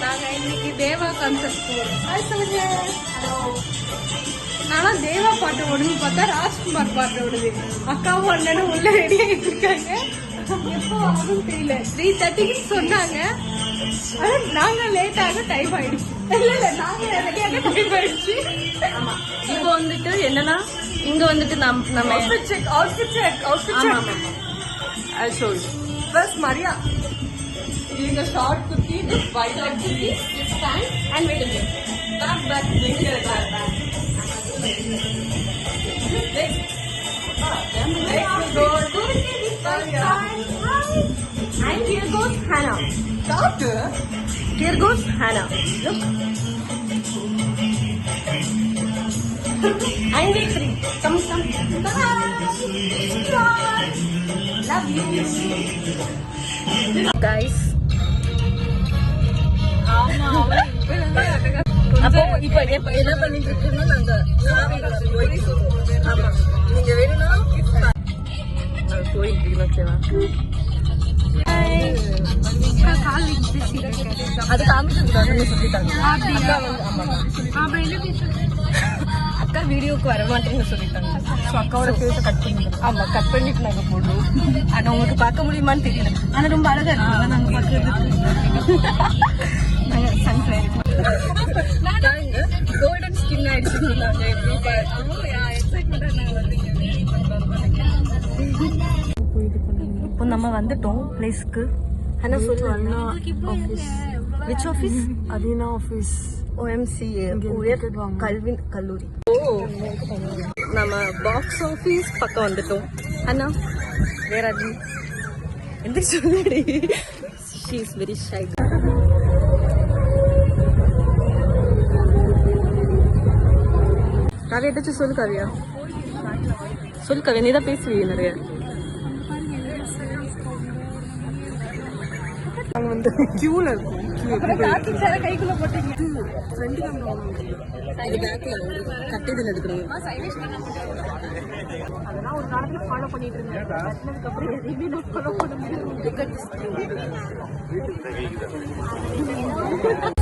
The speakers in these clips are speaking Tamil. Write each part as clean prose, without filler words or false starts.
நாங்கள் இன்னைக்கு தேவா கான்செப்ட் போகிறோம். நானா தேவா பாட்டு ஓடுன்னு பார்த்தா ராஜ்குமார் பாட்டு ஓடுது. அக்காவும் அண்ணனும் உள்ள ரெடி ஆகிட்டு இருக்காங்க. எப்போ ஆகும் தெரியல. 3:30க்கு சொன்னாங்க. ஆனா நாங்க லேட்டாக டைம் ஆயிடுச்சு. இல்ல நாங்க ரெடியாக டைம் ஆயிடுச்சு. இப்போ வந்துட்டு என்னன்னா இங்க வந்துட்டு நம்ம outfit check. I'll show you. First Maria doing a short kurti with white leg kurti, this pant and wait a minute. Back. Next we go to and here goes Hannah. Doctor. Here goes Hannah. Look. And we three. Come. Love you. Guys. அப்போ இப்போ என்ன பண்ணிட்டு இருக்கோம்னா நாங்க ஆமா நீங்க வேணும்னா போயிட்டு ஓகேவா அது காமிச்சிருக்காங்க சொல்லிட்டாங்க அக்கா வீடியோக்கு வர மாட்டேன்னு சொல்லிட்டாங்க. ஸோ அக்காவோட ஃபேஸை கட் பண்ணிட்டோம். ஆமா கட் பண்ணிட்டு நாங்கள் போடுவோம். ஆனால் உங்களுக்கு பார்க்க முடியுமான்னு தெரியல. ஆனால் ரொம்ப அழகா இருக்காங்க நாங்கள் பார்க்கறதுக்கு. நாங்கள் சன்ஃப்ளவர் கோல்டன் ஸ்கின் ஆயிடுச்சு. இப்போ நம்ம வந்துட்டோம் பிளேஸ்க்கு. ஆனா சொல்லுவாங்க office. Which office? Athena office. OMCA உயர் கல்வி கல்லூரி. நம்ம பாக்ஸ் ஆஃபீஸ் பக்கம் வந்துட்டோம். அண்ணா வேற எந்த சொல்லி she is very shy. Kavya ஏதாச்சும் சொல்லு காவியா. சொல்லு காவியா, நீ தான் பேசுவீங்க நிறைய. வந்து கியூல இருக்கும். கைக்குள்ள போட்டீங்க. கட்டிதில் எடுக்கணும். அதெல்லாம் ஒரு காலத்துல ஃபாலோ பண்ணிட்டு இருந்தேன். அதுக்கப்புறம் எதையுமே நான் ஃபாலோ பண்ண முடியாது.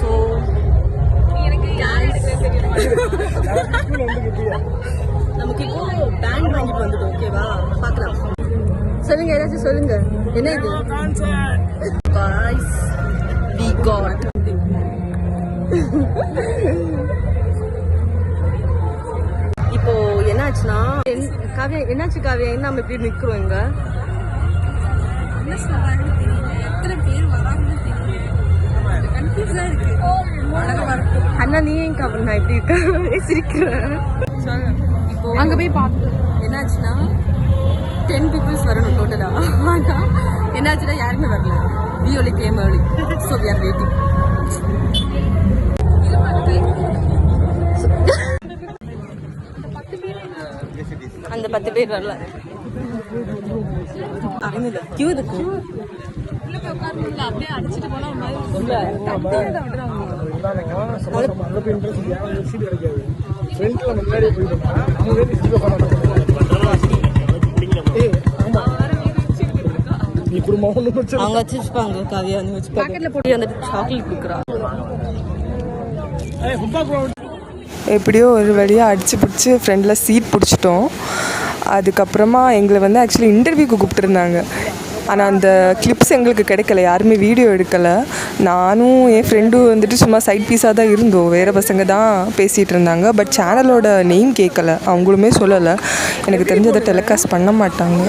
ஸோ எனக்கு நமக்கு இப்போ பேண்ட் வாங்கிட்டு வந்துட்டோம். ஓகேவா, பார்க்கலாம். சொல்லுங்க, ஏதாச்சும் சொல்லுங்க. என்ன இது? Guys, we got இப்போ என்னாச்சுன்னா காவியா, என்னாச்சு காவியா, என்ன நம்ம இப்படி நிக்கிறோம் இங்க? அண்ணா நீ ஏன் கவலை, நான் இப்படி இருக்க சிரிக்கிறேன். இப்போ அங்க போய் பார்த்து என்னாச்சுன்னா 10 peoples வரணும் டோட்டலா. ஆனா என்னாச்சுன்னா யாருமே வரல. We only came early, so we are waiting. அந்த 10 பேர் வரல. அவங்க கியூ இருக்கு. அப்படியே அடிச்சிட்டு போனா அவங்க வச்சிருப்பாங்க. காவியா வந்து வச்சு பாக்கெட்ல போட்டு வந்துட்டு சாக்லேட் கொடுக்குறா. எப்படியோ ஒரு வழியாக அடிச்சு பிடிச்சி ஃப்ரெண்டில் சீட் பிடிச்சிட்டோம். அதுக்கப்புறமா எங்களை வந்து ஆக்சுவலி இன்டர்வியூக்கு கூப்பிட்டுருந்தாங்க. ஆனால் அந்த கிளிப்ஸ் எங்களுக்கு கிடைக்கல, யாருமே வீடியோ எடுக்கலை. நானும் என் ஃப்ரெண்டும் வந்துட்டு சும்மா சைட் பீஸாக தான் இருந்தோம். வேறு பசங்க தான் பேசிகிட்டு இருந்தாங்க. பட் சேனலோட நேம் கேட்கல, அவங்களுமே சொல்லலை. எனக்கு தெரிஞ்சதை டெலிகாஸ்ட் பண்ண மாட்டாங்க.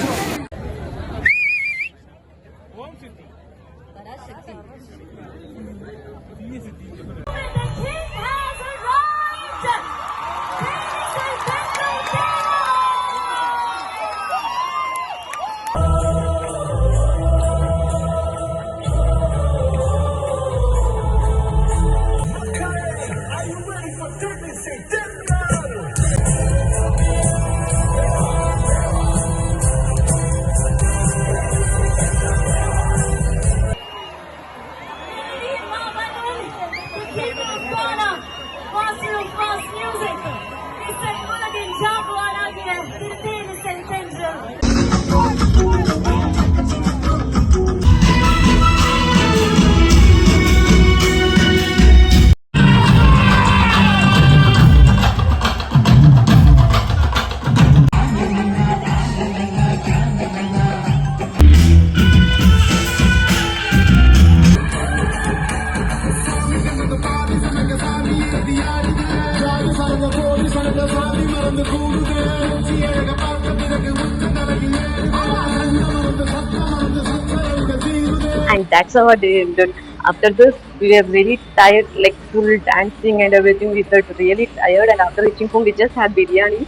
that's how our day ended. After this, we were very tired, like full dancing and everything. We felt really tired, and after reaching home, we just had biryani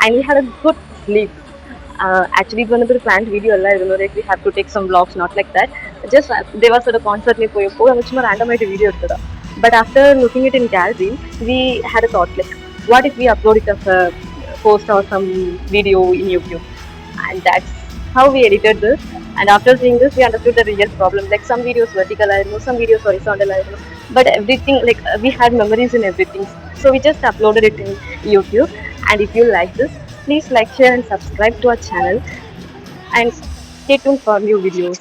and we had a good sleep. Actually, it was another planned video. Like we have to take some vlogs, not like that. Just there was a concert ni poyappo, and much random video எடுத்ததா. But after looking it in gallery, we had a thought like, what if we upload it as a post or some video in YouTube? And that's how we edited this. And after seeing this, we understood the real problem. Like some videos vertical, some videos horizontal, but everything like we had memories in everything. So we just uploaded it in YouTube. And if you like this, please like, share, and subscribe to our channel. And stay tuned for new videos.